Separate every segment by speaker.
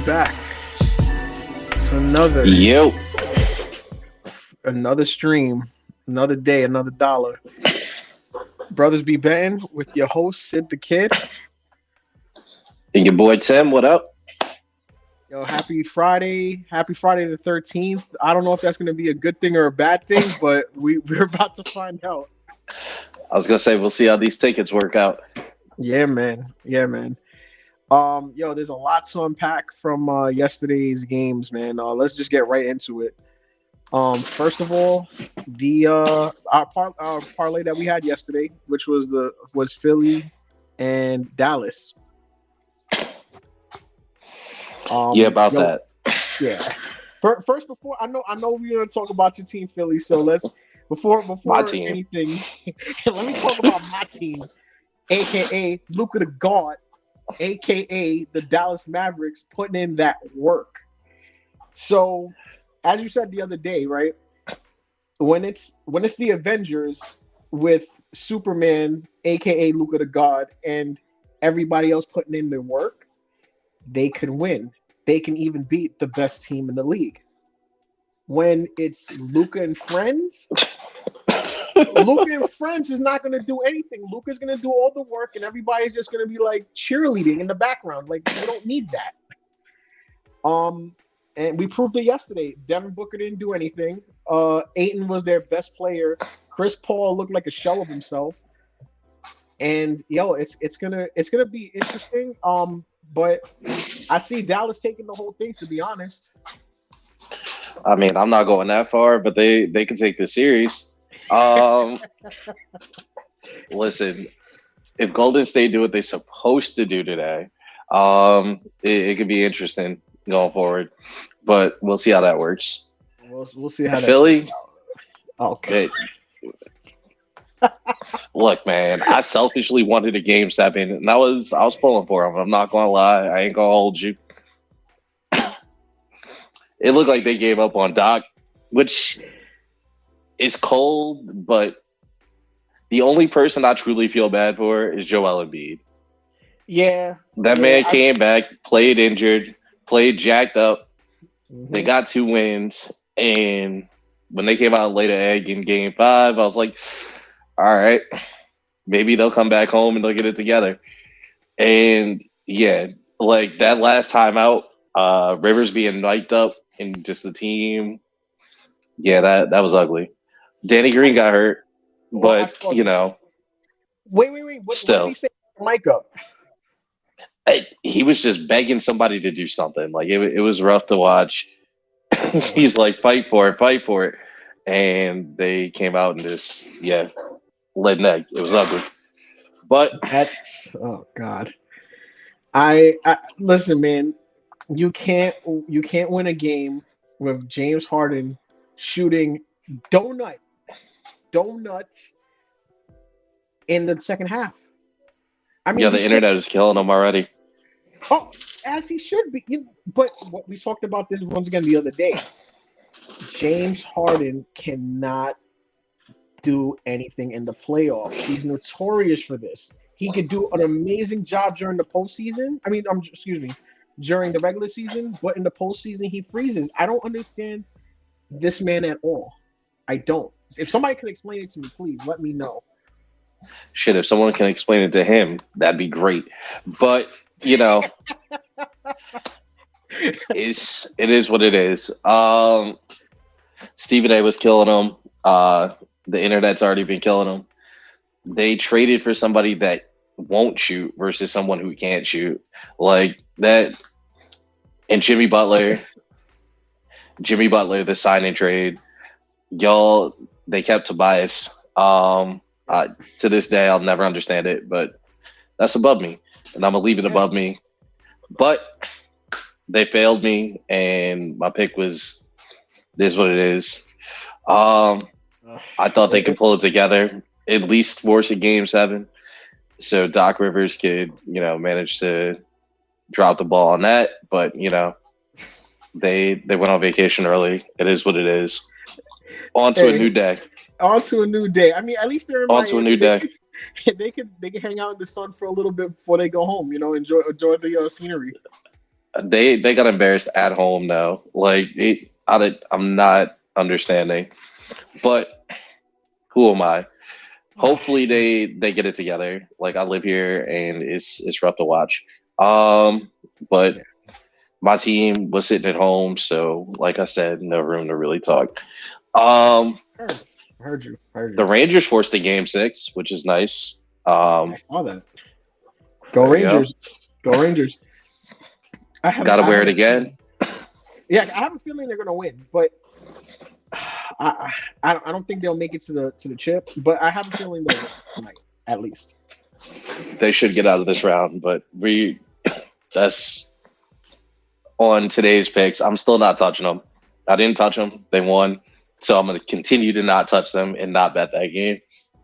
Speaker 1: back to another
Speaker 2: Yo,
Speaker 1: another stream, another day, another dollar. Brothers be betting with your host Sid the Kid.
Speaker 2: and your boy Tim, what up?
Speaker 1: Yo, happy Friday the 13th. I don't know if that's gonna be a good thing or a bad thing, but we're about to find out.
Speaker 2: I was gonna say we'll see how these tickets work out.
Speaker 1: Yeah, man. Yeah, man. Yo, there's a lot to unpack from yesterday's games, man. Let's just get right into it. First of all, the our parlay that we had yesterday, which was Philly and Dallas.
Speaker 2: Yeah, about
Speaker 1: Yo,
Speaker 2: that.
Speaker 1: yeah. First, before I know we're gonna talk about your team, Philly. So let's
Speaker 2: My
Speaker 1: before
Speaker 2: team.
Speaker 1: anything, let me talk about my team, aka Luka the God, aka the Dallas Mavericks, putting in that work. So, as you said the other day, right? When it's the Avengers with Superman, aka Luka the God, and everybody else putting in their work, they can win. They can even beat the best team in the league. When it's Luka and friends, Luka and friends is not going to do anything. Luka's going to do all the work, and everybody's just going to be like cheerleading in the background. Like we don't need that. And we proved it yesterday. Devin Booker didn't do anything. Aiton was their best player. Chris Paul looked like a shell of himself. And it's gonna be interesting. But I see Dallas taking the whole thing. To be honest,
Speaker 2: I mean, I'm not going that far, but they can take the series. Um, Listen, if Golden State do what they're supposed to do today, it could be interesting going forward. But we'll see how that works.
Speaker 1: we'll see how that shakes
Speaker 2: Philly,
Speaker 1: out. Okay.
Speaker 2: it, look, man, I selfishly wanted a game 7, and I was pulling for them. I'm not gonna lie, I ain't gonna hold you. It looked like they gave up on Doc, which is cold, but the only person I truly feel bad for is Joel Embiid.
Speaker 1: Yeah.
Speaker 2: That
Speaker 1: Yeah.
Speaker 2: man came back, played injured, played jacked up. They
Speaker 1: Mhm.
Speaker 2: got 2 wins, and when they came out later egg in game 5, I was like, all right, maybe they'll come back home and they'll get it together. And yeah, like that last time out, Rivers being mic'd up and just the team, yeah, that was ugly. Danny
Speaker 1: I,
Speaker 2: Green got hurt,
Speaker 1: well, I
Speaker 2: but
Speaker 1: saw that. Wait. What did he
Speaker 2: still,
Speaker 1: say? Mic up.
Speaker 2: he was just begging somebody to do something. Like it was rough to watch.
Speaker 1: Oh,
Speaker 2: He's like, fight for it. And they came out and just, yeah, led neck. It was ugly. But
Speaker 1: that's oh God. I listen, man. You can't you can't win a game with James Harden shooting donut donuts in the second half. I mean,
Speaker 2: yeah,
Speaker 1: he
Speaker 2: the
Speaker 1: still
Speaker 2: internet is killing him already.
Speaker 1: oh, as he should be. But what we talked about this once again the other day. James Harden cannot do anything in the playoffs. He's notorious for this. He could do an amazing job during the postseason. I mean, excuse me, during the regular season, but in the postseason he freezes. I don't understand this man at all. I don't. If somebody can explain it to me, please let me know.
Speaker 2: Shit, if someone can explain it to him, that'd be great. But you know, it is what it is. Stephen A was killing him. The internet's already been killing him. They traded for somebody that won't shoot versus someone who can't shoot. Like that, and Jimmy Butler, the sign and trade. Y'all, they kept Tobias. To this day, I'll never understand it, but that's above me, and I'm gonna leave it
Speaker 1: Yeah.
Speaker 2: above me. But they failed me, and my pick was this what it is. Um,
Speaker 1: Uh,
Speaker 2: I thought they could
Speaker 1: it-
Speaker 2: pull it together, at least force a game 7, so Doc Rivers could, manage to drop the ball on that. But they went on vacation early. It is what it is. On to a
Speaker 1: hey,
Speaker 2: new day.
Speaker 1: on to a new day. I mean, at least they're in
Speaker 2: On to a
Speaker 1: Miami.
Speaker 2: new
Speaker 1: They
Speaker 2: day.
Speaker 1: could they could hang out in the sun for a little bit before they go home. Enjoy the scenery.
Speaker 2: They got embarrassed at home now. Like I'm not understanding. But who am I? Hopefully they get it together. Like I live here and it's rough to watch. But
Speaker 1: Yeah,
Speaker 2: my team was sitting at home, so like I said, no room to really talk. Um,
Speaker 1: heard, heard you, heard
Speaker 2: the
Speaker 1: you.
Speaker 2: Rangers forced a game 6, which is nice.
Speaker 1: I saw that. Go
Speaker 2: There you go.
Speaker 1: Rangers, go Rangers.
Speaker 2: Got to
Speaker 1: I
Speaker 2: wear
Speaker 1: have
Speaker 2: it
Speaker 1: a
Speaker 2: again.
Speaker 1: feeling. Yeah, I have a feeling they're gonna win, but I don't think they'll make it to the chip. But I have a feeling they'll win tonight, at least.
Speaker 2: They should get out of this round, but that's on today's picks. I'm still not touching them. I didn't touch them. They won, so I'm going to continue to not touch them and not bet that game,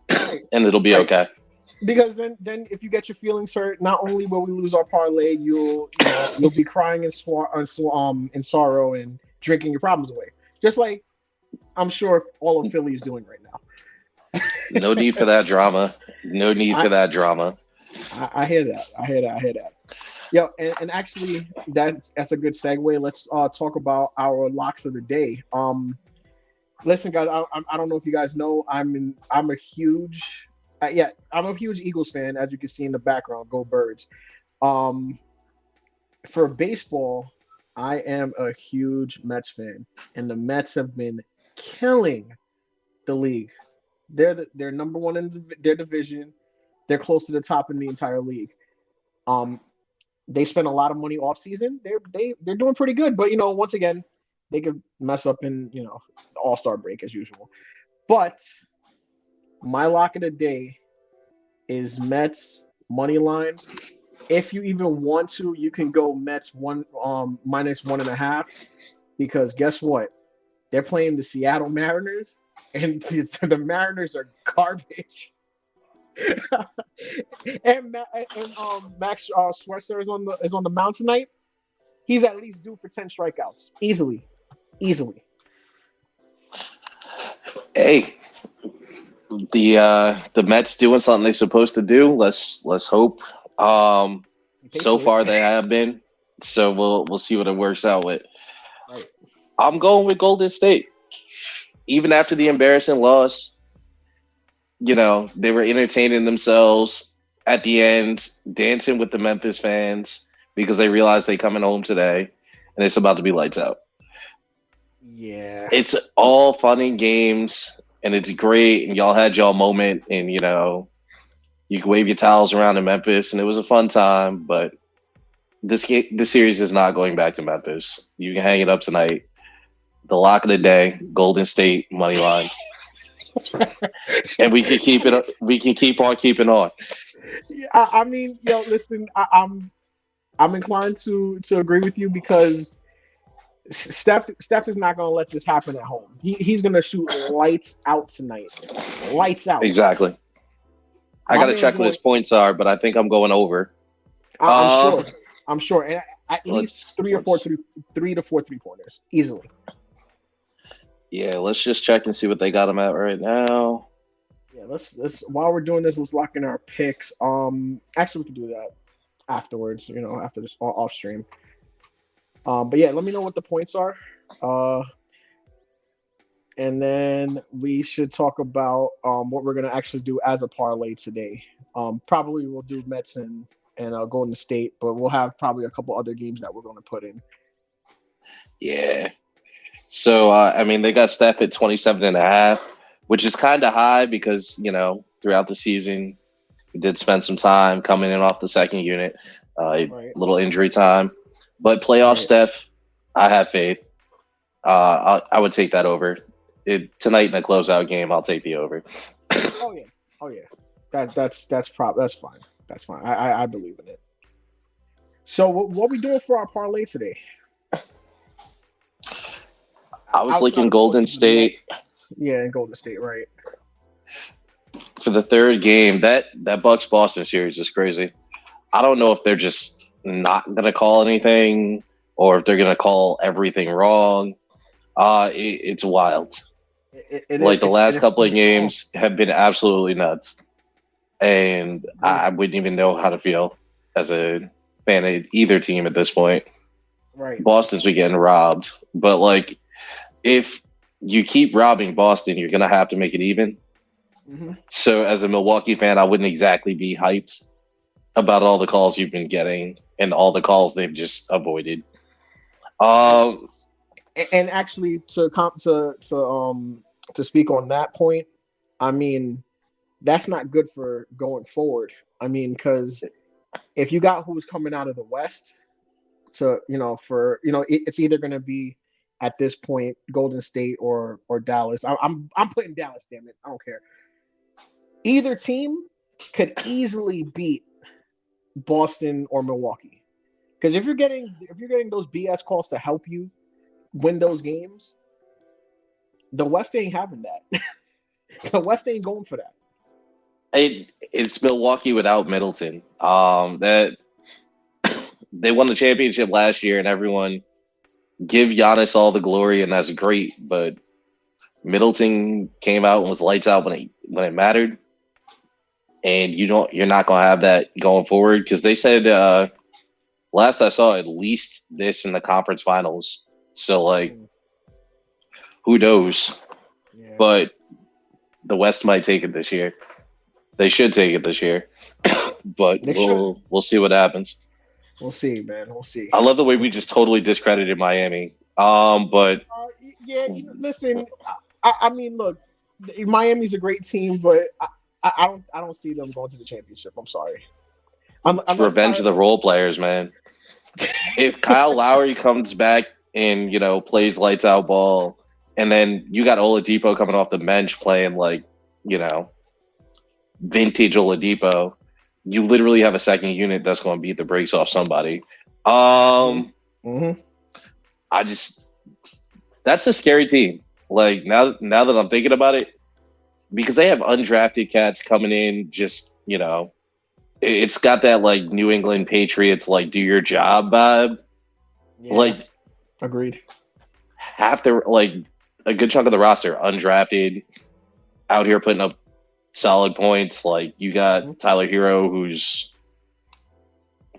Speaker 1: Right,
Speaker 2: and it'll be
Speaker 1: right.
Speaker 2: okay.
Speaker 1: Because then if you get your feelings hurt, not only will we lose our parlay, you'll be crying in sorrow and drinking your problems away. Just like I'm sure all of Philly is doing right now.
Speaker 2: No need for that drama. No need
Speaker 1: I,
Speaker 2: for that drama.
Speaker 1: I hear that. I hear that. I hear that. Yo, and actually that's a good segue. Let's talk about our locks of the day. Listen, guys, I don't know if you guys know, I'm a huge I'm a huge Eagles fan, as you can see in the background. Go Birds. Um, for baseball, I am a huge Mets fan, and the Mets have been killing the league. They're number one in their division. They're close to the top in the entire league. Um, they spent a lot of money off season. They're doing pretty good, but once again, they could mess up in the All Star break as usual. But my lock of the day is Mets money line. If you even want to, you can go Mets one minus 1.5, because guess what? They're playing the Seattle Mariners, and the Mariners are garbage. and Max Scherzer is on the mound tonight. He's at least due for 10 strikeouts, easily, easily.
Speaker 2: Hey, the Mets doing something they're supposed to do. Let's hope. So
Speaker 1: Patiently,
Speaker 2: far they have been. So we'll see what it works out with.
Speaker 1: right?
Speaker 2: I'm going with Golden State. Even after the embarrassing loss, they were entertaining themselves at the end, dancing with the Memphis fans because they realized they coming home today and it's about to be lights out.
Speaker 1: Yeah,
Speaker 2: It's all fun and games and it's great and y'all had y'all moment and you can wave your towels around in Memphis and it was a fun time, but this series is not going back to Memphis. You can hang it up tonight. The lock of the day, Golden State money line. And we can keep it. We can keep on keeping on.
Speaker 1: yeah. I mean, listen, I'm inclined to agree with you, because Steph is not going to let this happen at home. He's going to shoot lights out tonight. Lights out.
Speaker 2: Exactly. I
Speaker 1: My
Speaker 2: got to
Speaker 1: man's
Speaker 2: check what
Speaker 1: going.
Speaker 2: his points are, but I think I'm going over.
Speaker 1: I'm
Speaker 2: Um,
Speaker 1: sure. I'm sure. And at least
Speaker 2: let's
Speaker 1: three or four
Speaker 2: let's
Speaker 1: three, 3 to 4 3-pointers easily.
Speaker 2: yeah, let's just check and see what they got him at right now.
Speaker 1: Yeah. Let's while we're doing this, let's lock in our picks. Actually, we can do that afterwards. After this off stream. But yeah, let me know what the points are. Uh, and then we should talk about what we're gonna actually do as a parlay today. Probably we'll do Mets and Golden State, but we'll have probably a couple other games that we're going to put in.
Speaker 2: Yeah. So I mean, they got Steph at 27.5, which is kind of high because throughout the season he did spend some time coming in off the second unit, a
Speaker 1: Right,
Speaker 2: little injury time, but playoff
Speaker 1: right.
Speaker 2: Steph, I have faith. I would take that over. Tonight in a closeout game, I'll take the over.
Speaker 1: Oh yeah, oh yeah. That's fine. That's fine. I believe in it. So what we doing for our parlay today?
Speaker 2: I was
Speaker 1: Outside
Speaker 2: looking
Speaker 1: of course
Speaker 2: Golden
Speaker 1: of the Mets,
Speaker 2: State
Speaker 1: yeah, and Golden State, right?
Speaker 2: for the third game. That Bucks Boston series is crazy. I don't know if they're just not gonna call anything or if they're gonna call everything wrong. It's wild. Like the last
Speaker 1: It's
Speaker 2: couple of
Speaker 1: oh,
Speaker 2: games have been absolutely nuts, and
Speaker 1: yeah.
Speaker 2: I wouldn't even know how to feel as a fan of either team at this point.
Speaker 1: Right.
Speaker 2: Boston's been getting robbed. But like, if you keep robbing Boston, you're gonna have to make it even.
Speaker 1: Hmm.
Speaker 2: So as a Milwaukee fan, I wouldn't exactly be hyped about all the calls you've been getting and all the calls they've just avoided.
Speaker 1: Right.
Speaker 2: Um,
Speaker 1: And actually, to speak on that point, I mean, that's not good for going forward. I mean, because if you got who's coming out of the West, so for it's either going to be at this point Golden State or Dallas. I'm putting Dallas. Damn it, I don't care. Either team could easily beat Boston or Milwaukee. Because if you're getting those BS calls to help you win those games, the West ain't having that. The West ain't going for that.
Speaker 2: it's Milwaukee without Middleton. That they won the championship last year, and everyone give Giannis all the glory, and that's great. But Middleton came out and was lights out when it mattered, and you're not gonna have that going forward because they said last I saw at least this in the conference finals. So like,
Speaker 1: Mm,
Speaker 2: who knows?
Speaker 1: yeah,
Speaker 2: But the West might take it this year. They should take it this year, but
Speaker 1: they should.
Speaker 2: we'll see what happens.
Speaker 1: We'll see, man. We'll see.
Speaker 2: I love the way
Speaker 1: We'll
Speaker 2: we
Speaker 1: see.
Speaker 2: just totally discredited Miami. But
Speaker 1: Yeah. Listen, I mean, look, Miami's a great team, but I don't see them going to the championship. I'm sorry.
Speaker 2: it's
Speaker 1: Unless
Speaker 2: revenge of the
Speaker 1: Tyler.
Speaker 2: role players, man. If Kyle Lowry comes back and plays lights out ball, and then you got Oladipo coming off the bench playing like you know vintage Oladipo, you literally have a second unit that's going to beat the brakes off somebody.
Speaker 1: Hmm.
Speaker 2: Um,
Speaker 1: Hmm.
Speaker 2: I just that's a scary team. Like now that I'm thinking about it, because they have undrafted cats coming in, just it's got that like New England Patriots like do your job vibe.
Speaker 1: Yeah.
Speaker 2: Like
Speaker 1: Agreed.
Speaker 2: half the like a good chunk of the roster undrafted out here putting up solid points. Like you
Speaker 1: Hmm.
Speaker 2: got Tyler Hero who's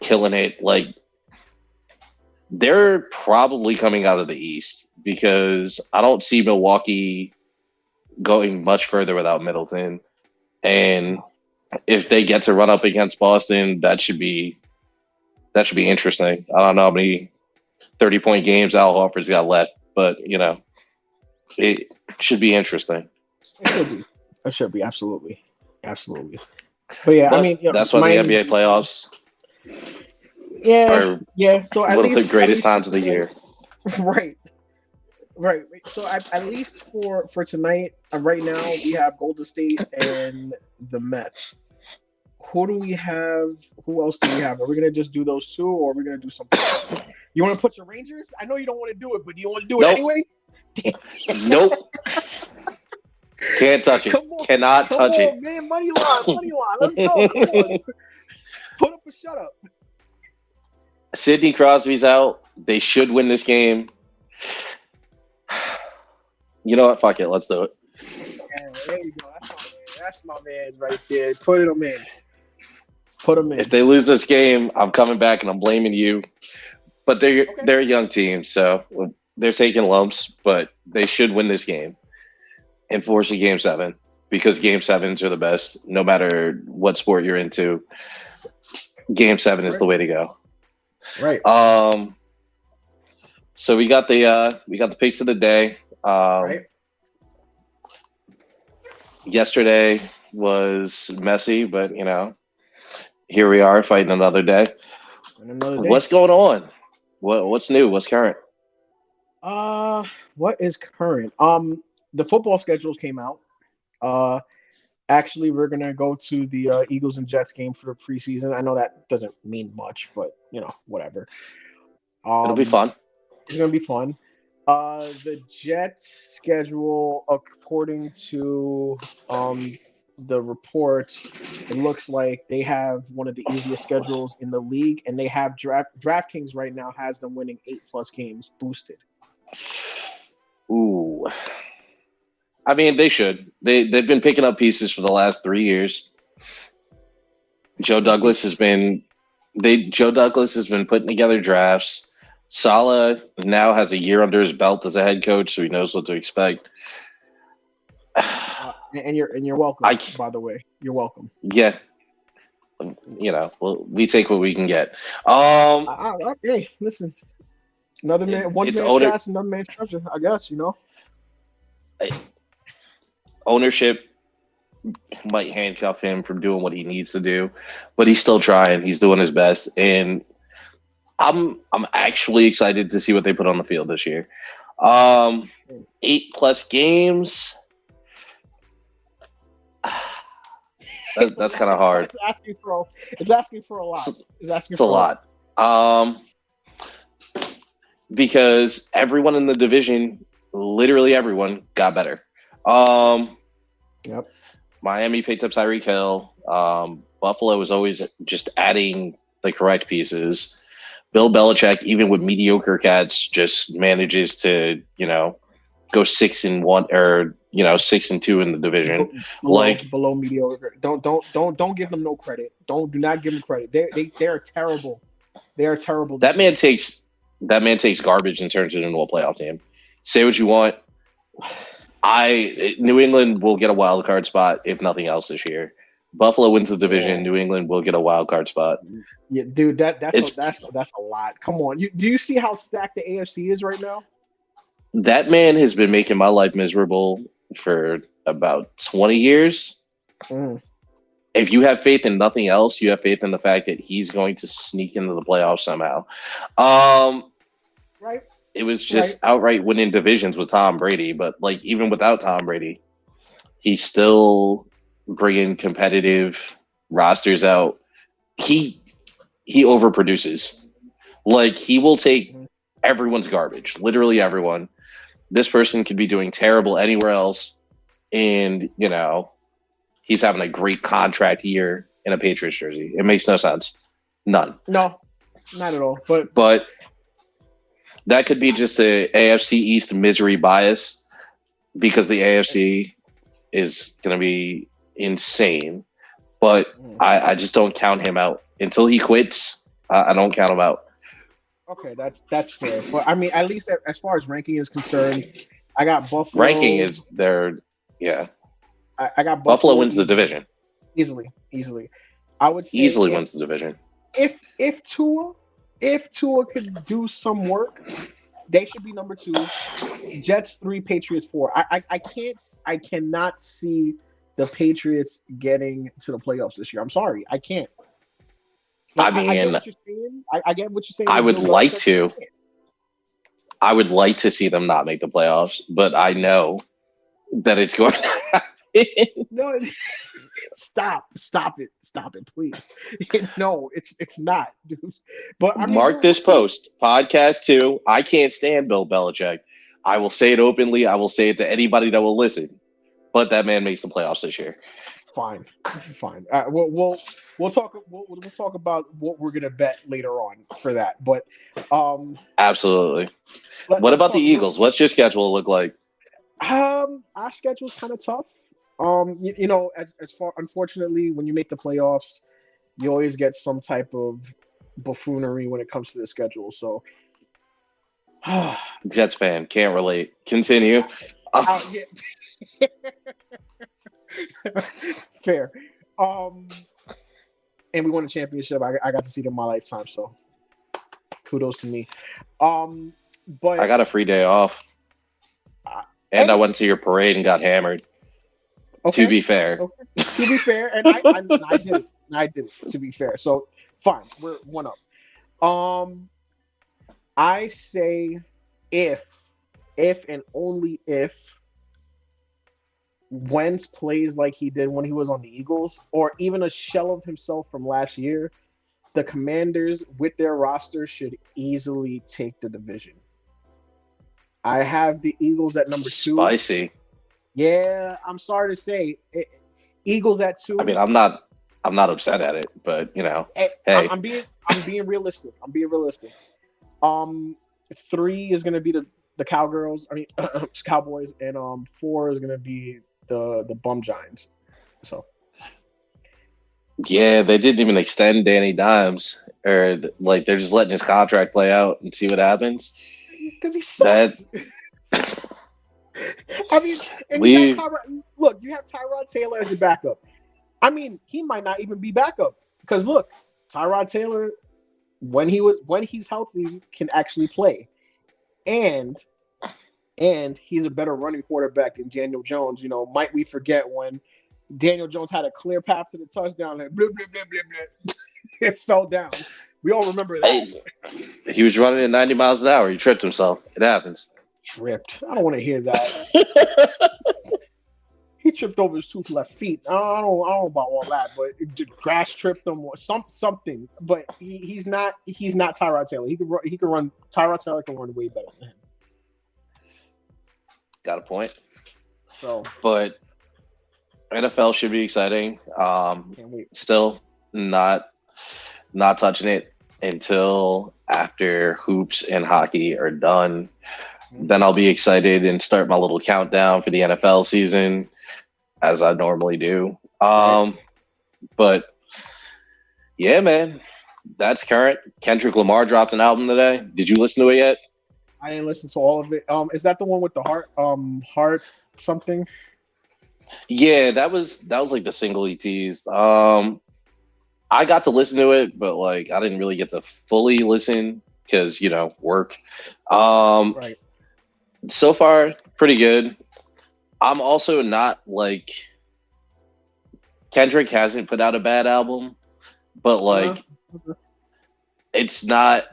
Speaker 2: killing it. Like they're probably coming out of the East because I don't see Milwaukee going much further without Middleton. And if they get to run up against Boston, that should be interesting. I don't know how many 30-point games Al Horford's got left, but it should be interesting.
Speaker 1: It should be. It should be absolutely, absolutely. But yeah, I
Speaker 2: But
Speaker 1: mean,
Speaker 2: that's why the
Speaker 1: Miami's a
Speaker 2: NBA
Speaker 1: great team.
Speaker 2: playoffs
Speaker 1: Yeah,
Speaker 2: are
Speaker 1: yeah. So at
Speaker 2: one of the
Speaker 1: least,
Speaker 2: greatest
Speaker 1: for
Speaker 2: times of the
Speaker 1: tonight,
Speaker 2: year.
Speaker 1: right, right. So at least for tonight, right now we have Golden State and the Mets. Who do we have? Who else do we have? Are we gonna just do those two, or are we gonna do something else? You want to put your Rangers? I know you don't want to do it, but do you want to do it
Speaker 2: Nope,
Speaker 1: anyway?
Speaker 2: nope, can't touch it.
Speaker 1: Come on,
Speaker 2: Cannot
Speaker 1: come
Speaker 2: touch it.
Speaker 1: on, man! Money line. Let's go. Come on, put up a shut up.
Speaker 2: Sidney Crosby's out. They should win this game. You know what? Fuck it. Let's do it.
Speaker 1: Yeah, there you go. That's my man right there. Put him in. Put him
Speaker 2: If
Speaker 1: in.
Speaker 2: they lose this game, I'm coming back and I'm blaming you. But they're
Speaker 1: Okay.
Speaker 2: they're a young team, so they're taking lumps. But they should win this game and force a game seven because game sevens are the best, no matter what sport you're into. Game seven is
Speaker 1: Right.
Speaker 2: the way to go.
Speaker 1: Right.
Speaker 2: Um, so we got the picks of the day.
Speaker 1: Right.
Speaker 2: Yesterday was messy, but here we are fighting another day.
Speaker 1: And another day.
Speaker 2: What's going on? What's new? What's current?
Speaker 1: Uh, what is current? The football schedules came out. Uh, actually, we're gonna go to the Eagles and Jets game for preseason. I know that doesn't mean much, but whatever.
Speaker 2: It'll be
Speaker 1: Um,
Speaker 2: fun.
Speaker 1: it's gonna be fun. The Jets schedule, according to the report, it looks like they have one of the easiest schedules in the league, and they have DraftKings right now has them winning 8+ games boosted.
Speaker 2: Ooh, I mean they should. They've been picking up pieces for the last 3 years. Joe Douglas has been putting together drafts. Saleh now has a year under his belt as a head coach, so he knows what to expect.
Speaker 1: And you're welcome.
Speaker 2: I
Speaker 1: By the way, you're welcome.
Speaker 2: Yeah, we take what we can get. Um,
Speaker 1: Hey, listen, another man, one
Speaker 2: it's
Speaker 1: man's trash, another man's treasure. I guess you know.
Speaker 2: ownership might handcuff him from doing what he needs to do, but he's still trying. He's doing his best, and I'm actually excited to see what they put on the field this year. 8+ games. That's kind of hard.
Speaker 1: It's asking for a lot. It's asking
Speaker 2: It's a
Speaker 1: for
Speaker 2: lot. Because everyone in the division, literally everyone, got better.
Speaker 1: Yep.
Speaker 2: Miami picked up Tyreek Hill. Buffalo was always just adding the correct pieces. Bill Belichick, even with mediocre cats, just manages to, go 6-1 or 6-2 in the division.
Speaker 1: Below mediocre. Don't give them no credit. Do not give them credit. They are terrible. They are terrible.
Speaker 2: That man takes garbage and turns it into a playoff team. Say what you want. New England will get a wild card spot if nothing else this year. Buffalo wins the division. New England will get a wild card spot.
Speaker 1: Yeah, dude, that's a lot. Come on, do you see how stacked the AFC is right now?
Speaker 2: That man has been making my life miserable for about 20 years. If you have faith in nothing else, you have faith in the fact that he's going to sneak into the playoffs somehow.
Speaker 1: Right.
Speaker 2: It was just outright winning divisions with Tom Brady, but even without Tom Brady, he's still bringing competitive rosters out. He overproduces. He will take everyone's garbage, literally everyone. This person could be doing terrible anywhere else, and he's having a great contract year in a Patriots jersey. It makes no sense. None.
Speaker 1: No, not at all.
Speaker 2: But that could be just the AFC East misery bias, because the AFC is going to be insane. But I just don't count him out until he quits. I don't count him out.
Speaker 1: Okay, that's fair. But I mean, at least as far as ranking is concerned, I got Buffalo.
Speaker 2: Ranking is their
Speaker 1: I got
Speaker 2: Buffalo wins the division
Speaker 1: easily. I would say
Speaker 2: easily wins the division.
Speaker 1: If Tua could do some work, they should be number 2. Jets 3, Patriots 4. I cannot see the Patriots getting to the playoffs this year. I'm sorry, I can't. I get what you're saying. I get what you're saying.
Speaker 2: I would like to see them not make the playoffs, but I know that it's going to happen.
Speaker 1: No, stop it, please. No, it's not, dude. But I mean,
Speaker 2: mark this post, podcast 2. I can't stand Bill Belichick. I will say it openly. I will say it to anybody that will listen. But that man makes the playoffs this year.
Speaker 1: Fine. We'll talk about what we're gonna bet later on for that. But
Speaker 2: absolutely. What about the Eagles? What's your schedule look like?
Speaker 1: Our schedule's kind of tough. As far, unfortunately, when you make the playoffs, you always get some type of buffoonery when it comes to the schedule. So,
Speaker 2: Jets fan, can't relate. Continue.
Speaker 1: Yeah. Fair. And we won a championship. I got to see them in my lifetime, so kudos to me. But
Speaker 2: I got a free day off, and I went to your parade and got hammered.
Speaker 1: Okay.
Speaker 2: To be fair,
Speaker 1: and I did it. I did it. To be fair, so fine. We're 1 up. I say if and only if Wentz plays like he did when he was on the Eagles, or even a shell of himself from last year, the Commanders with their roster should easily take the division. I have the Eagles at number 2.
Speaker 2: Spicy.
Speaker 1: Yeah, I'm sorry to say, Eagles at 2.
Speaker 2: I mean, I'm not upset at it, but
Speaker 1: hey, I'm being realistic. 3 is gonna be the Cowgirls. I mean, Cowboys, and 4 is gonna be the Bum Giants. So
Speaker 2: yeah, they didn't even extend Danny Dimes, or like they're just letting his contract play out and see what happens.
Speaker 1: Because he
Speaker 2: That
Speaker 1: sucks. I mean, and you got
Speaker 2: we
Speaker 1: Tyrod. Look, you have Tyrod Taylor as your backup. I mean, he might not even be backup because look, Tyrod Taylor, when he's healthy, can actually play, and he's a better running quarterback than Daniel Jones. Might we forget when Daniel Jones had a clear path to the touchdown and blah blah blah blah blah, it fell down. We all remember that.
Speaker 2: I, he was running at 90 miles an hour. He tripped himself. It happens.
Speaker 1: Tripped. I don't want to hear that. He tripped over his two left feet. I don't know about all that, but grass tripped him or something. But he's not Tyrod Taylor. He could run. Tyrod Taylor can run way better than him.
Speaker 2: Got a point.
Speaker 1: So,
Speaker 2: But NFL should be exciting.
Speaker 1: can't wait.
Speaker 2: Still not touching it until after hoops and hockey are done. Then I'll be excited and start my little countdown for the NFL season, as I normally do. But yeah, man, that's current. Kendrick Lamar dropped an album today. Did you listen to it yet?
Speaker 1: I didn't listen to all of it. Is that the one with the heart something?
Speaker 2: Yeah, that was like the single he teased. I got to listen to it, but like I didn't really get to fully listen because work.
Speaker 1: Right.
Speaker 2: So far, pretty good. I'm also not like Kendrick hasn't put out a bad album, but like it's not.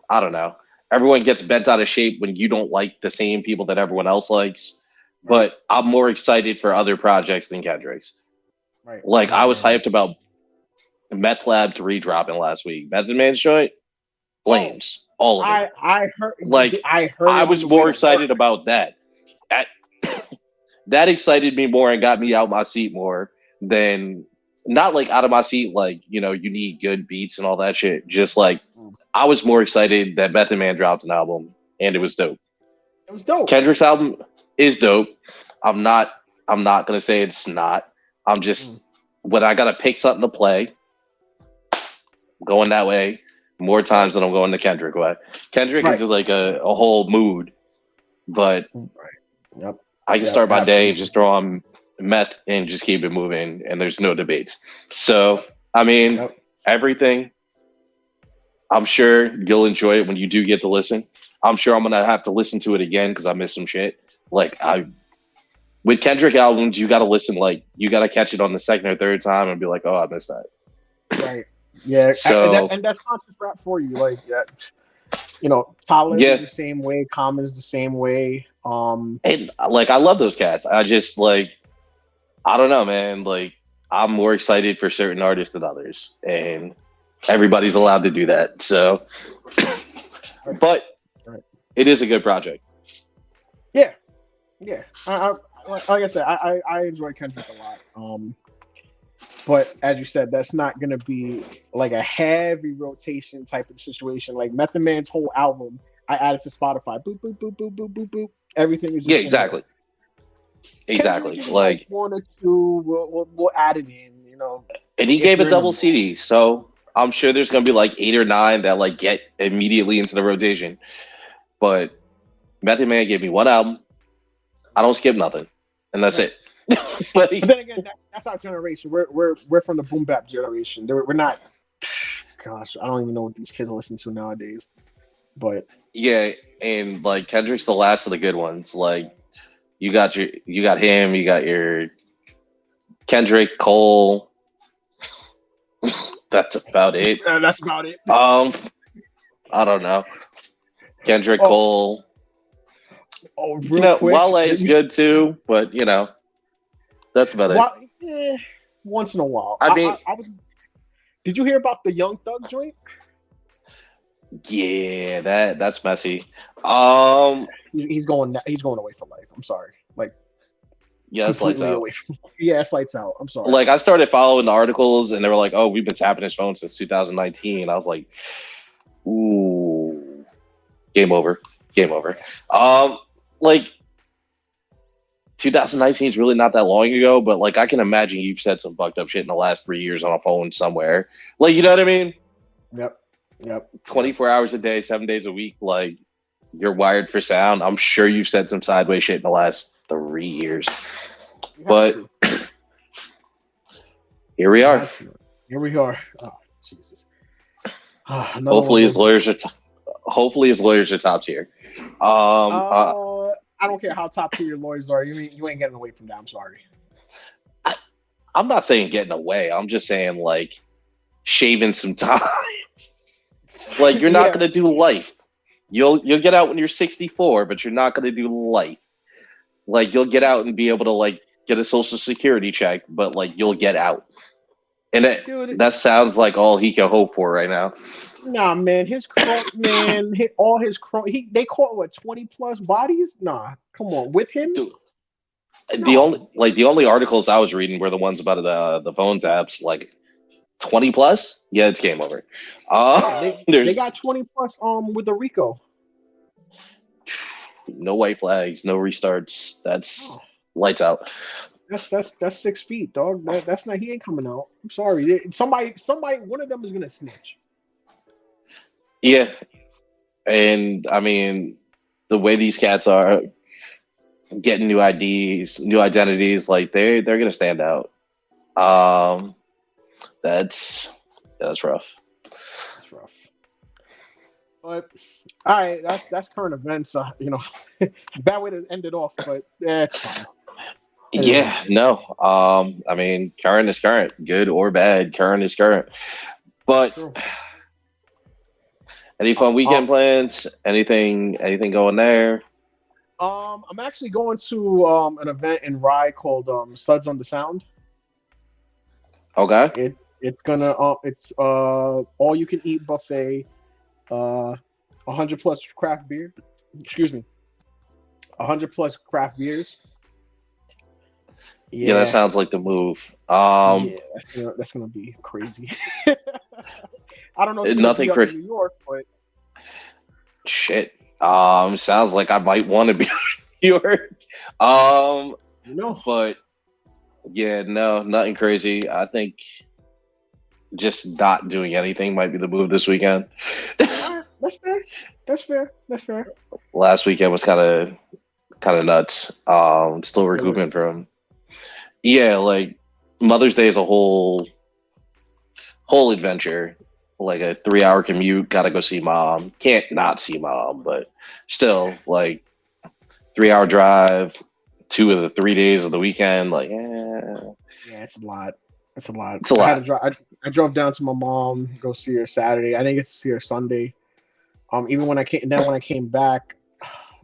Speaker 2: I don't know. Everyone gets bent out of shape when you don't like the same people that everyone else likes. But I'm more excited for other projects than Kendrick's.
Speaker 1: Right.
Speaker 2: Like I was hyped about Meth Lab 3 dropping last week. Method Man's joint, flames, all of it.
Speaker 1: I heard.
Speaker 2: Like
Speaker 1: I heard.
Speaker 2: I was more excited about that. That excited me more and got me out my seat more than not like out of my seat. Like you need good beats and all that shit. Just like I was more excited that Method Man dropped an album and it was dope.
Speaker 1: It was dope.
Speaker 2: Kendrick's album is dope. I'm not gonna say it's not. I'm just when I gotta pick something to play, I'm going that way more times than I'm going the Kendrick way. Kendrick is just like a whole mood, but
Speaker 1: Yep.
Speaker 2: I can start my day and just throw on meth and just keep it moving, and there's no debates. So I mean, everything. I'm sure you'll enjoy it when you do get to listen. I'm sure I'm gonna have to listen to it again because I missed some shit. Like with Kendrick albums, you got to listen. Like you got to catch it on the second or third time and be like, "Oh, I missed that."
Speaker 1: Right. Yeah.
Speaker 2: So
Speaker 1: and that's conscious rap for you. Like Tyler is the same way. Common's the same way.
Speaker 2: And like I love those cats. I just like I don't know, man. Like I'm more excited for certain artists than others, and everybody's allowed to do that. So, but it is a good project.
Speaker 1: Yeah. Yeah. Like I said, I enjoy Kendrick a lot. But as you said, that's not gonna be like a heavy rotation type of situation. Like Method Man's whole album, I added to Spotify. Boop boop boop boop boop boop boop. Everything is just
Speaker 2: exactly. Exactly. Like
Speaker 1: one or two, we'll add it in.
Speaker 2: And he gave a double CD, so I'm sure there's gonna be like 8 or 9 that like get immediately into the rotation. But Method Man gave me one album. I don't skip nothing, and that's it.
Speaker 1: But then again, that's our generation. We're from the boom bap generation. We're not. Gosh, I don't even know what these kids listen to nowadays. But
Speaker 2: yeah, and like Kendrick's the last of the good ones. Like you got him, you got your Kendrick, Cole. That's about it.
Speaker 1: That's about it.
Speaker 2: I don't know. Kendrick, Cole.
Speaker 1: Real quick,
Speaker 2: Wale is good too, but that's about
Speaker 1: it. Once in a while.
Speaker 2: I mean,
Speaker 1: did you hear about the Young Thug joint?
Speaker 2: Yeah, that's messy.
Speaker 1: He's going away for life. I'm sorry. Like,
Speaker 2: yeah, it's lights out.
Speaker 1: It's lights out. I'm sorry.
Speaker 2: Like, I started following the articles, and they were like, "Oh, we've been tapping his phone since 2019." I was like, "Ooh, game over." Like 2019 is really not that long ago, but like I can imagine you've said some fucked up shit in the last 3 years on a phone somewhere. Like, you know what I mean?
Speaker 1: Yep. Yep.
Speaker 2: 24 hours a day, 7 days a week. Like, you're wired for sound. I'm sure you've said some sideways shit in the last 3 years.
Speaker 1: You have
Speaker 2: But
Speaker 1: to.
Speaker 2: here we
Speaker 1: You
Speaker 2: are.
Speaker 1: have to. Here we are. Oh, Jesus. Another
Speaker 2: Hopefully
Speaker 1: one
Speaker 2: his lawyers are. Hopefully his lawyers are top tier.
Speaker 1: I don't care how top tier your lawyers are. You mean you ain't getting away from that? I'm sorry.
Speaker 2: I'm not saying getting away. I'm just saying like shaving some time. Like you're not
Speaker 1: Yeah.
Speaker 2: gonna do life. You'll get out when you're 64, but you're not gonna do life. Like you'll get out and be able to like get a social security check, but like you'll get out. And
Speaker 1: Dude,
Speaker 2: that sounds like all he can hope for right now.
Speaker 1: nah, man. All his they caught what 20 plus bodies? Nah, come on, with him?
Speaker 2: Dude,
Speaker 1: No.
Speaker 2: the only articles I was reading were the ones about the phones apps. Like 20 plus, yeah, it's game over.
Speaker 1: Yeah, they got
Speaker 2: There's
Speaker 1: 20 plus with the Rico.
Speaker 2: no white flags, no restarts. That's
Speaker 1: Oh,
Speaker 2: lights out.
Speaker 1: that's 6 feet, dog. That's not. He ain't coming out. I'm sorry. Somebody. One of them is gonna snitch.
Speaker 2: Yeah, and I mean the way these cats are getting new IDs, new identities, like they're gonna stand out. Um, that's rough.
Speaker 1: That's rough. But all right, that's current events. Bad way to end it off, but yeah, it's fine. It is what
Speaker 2: Yeah,
Speaker 1: it is.
Speaker 2: no. I mean, current is current, good or bad. Current is current. But
Speaker 1: True.
Speaker 2: any fun weekend plans? Anything going there?
Speaker 1: I'm actually going to an event in Rye called Suds on the Sound.
Speaker 2: Okay.
Speaker 1: It's all you can eat buffet, 100 plus craft beer. Excuse me, 100 plus craft beers.
Speaker 2: Yeah, that
Speaker 1: Yeah,
Speaker 2: sounds like the move.
Speaker 1: yeah, that's gonna be crazy. I don't know if it's gonna
Speaker 2: Nothing
Speaker 1: be up in
Speaker 2: crazy.
Speaker 1: New York, but
Speaker 2: Shit. Sounds like I might want to be New York. Um,
Speaker 1: you know,
Speaker 2: but yeah, no, nothing crazy. I think just not doing anything might be the move this weekend.
Speaker 1: that's fair. That's fair. That's fair.
Speaker 2: Last weekend was kind of nuts. Still
Speaker 1: It was.
Speaker 2: recouping from. Yeah, like Mother's Day is a whole adventure. Like a 3 hour commute, gotta go see mom. Can't not see mom, but still, like 3 hour drive, 2 of the 3 days of the weekend. Like,
Speaker 1: Yeah, it's a lot. It's a lot.
Speaker 2: it's a
Speaker 1: I had to
Speaker 2: lot.
Speaker 1: drive. I drove down to my mom, go see her Saturday. I didn't get to see her Sunday. Even when I came back,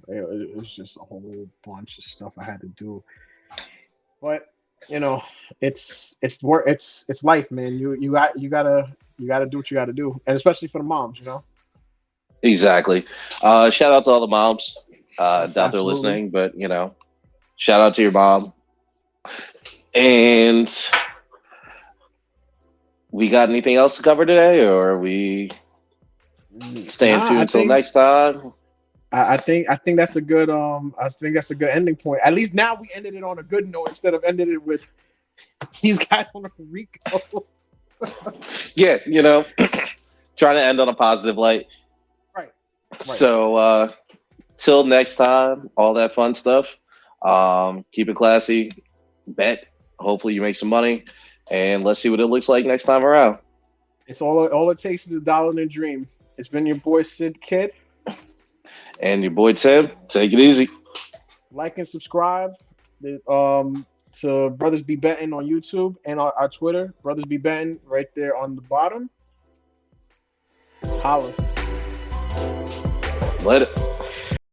Speaker 1: it was just a whole bunch of stuff I had to do. But it's work. It's life, man. You gotta do what you gotta do, and especially for the moms.
Speaker 2: Exactly. Shout out to all the moms.
Speaker 1: Yes,
Speaker 2: Doubt they're
Speaker 1: absolutely.
Speaker 2: listening, but shout out to your mom. And we got anything else to cover today, or are we staying
Speaker 1: Nah,
Speaker 2: tuned until next time?
Speaker 1: I think that's a good ending point. At least now we ended it on a good note instead of ended it with these guys on a Rico.
Speaker 2: Yeah, trying to end on a positive light.
Speaker 1: Right. Right.
Speaker 2: So till next time, all that fun stuff. Keep it classy. Bet. Hopefully you make some money, and let's see what it looks like next time around.
Speaker 1: It's all it takes is a dollar and a dream. It's been your boy Sid Kid.
Speaker 2: And your boy Tim, take it easy.
Speaker 1: Like and subscribe. To Brothers Be Betting on YouTube and our Twitter. Brothers Be Betting right there on the bottom. Holla.
Speaker 2: Later.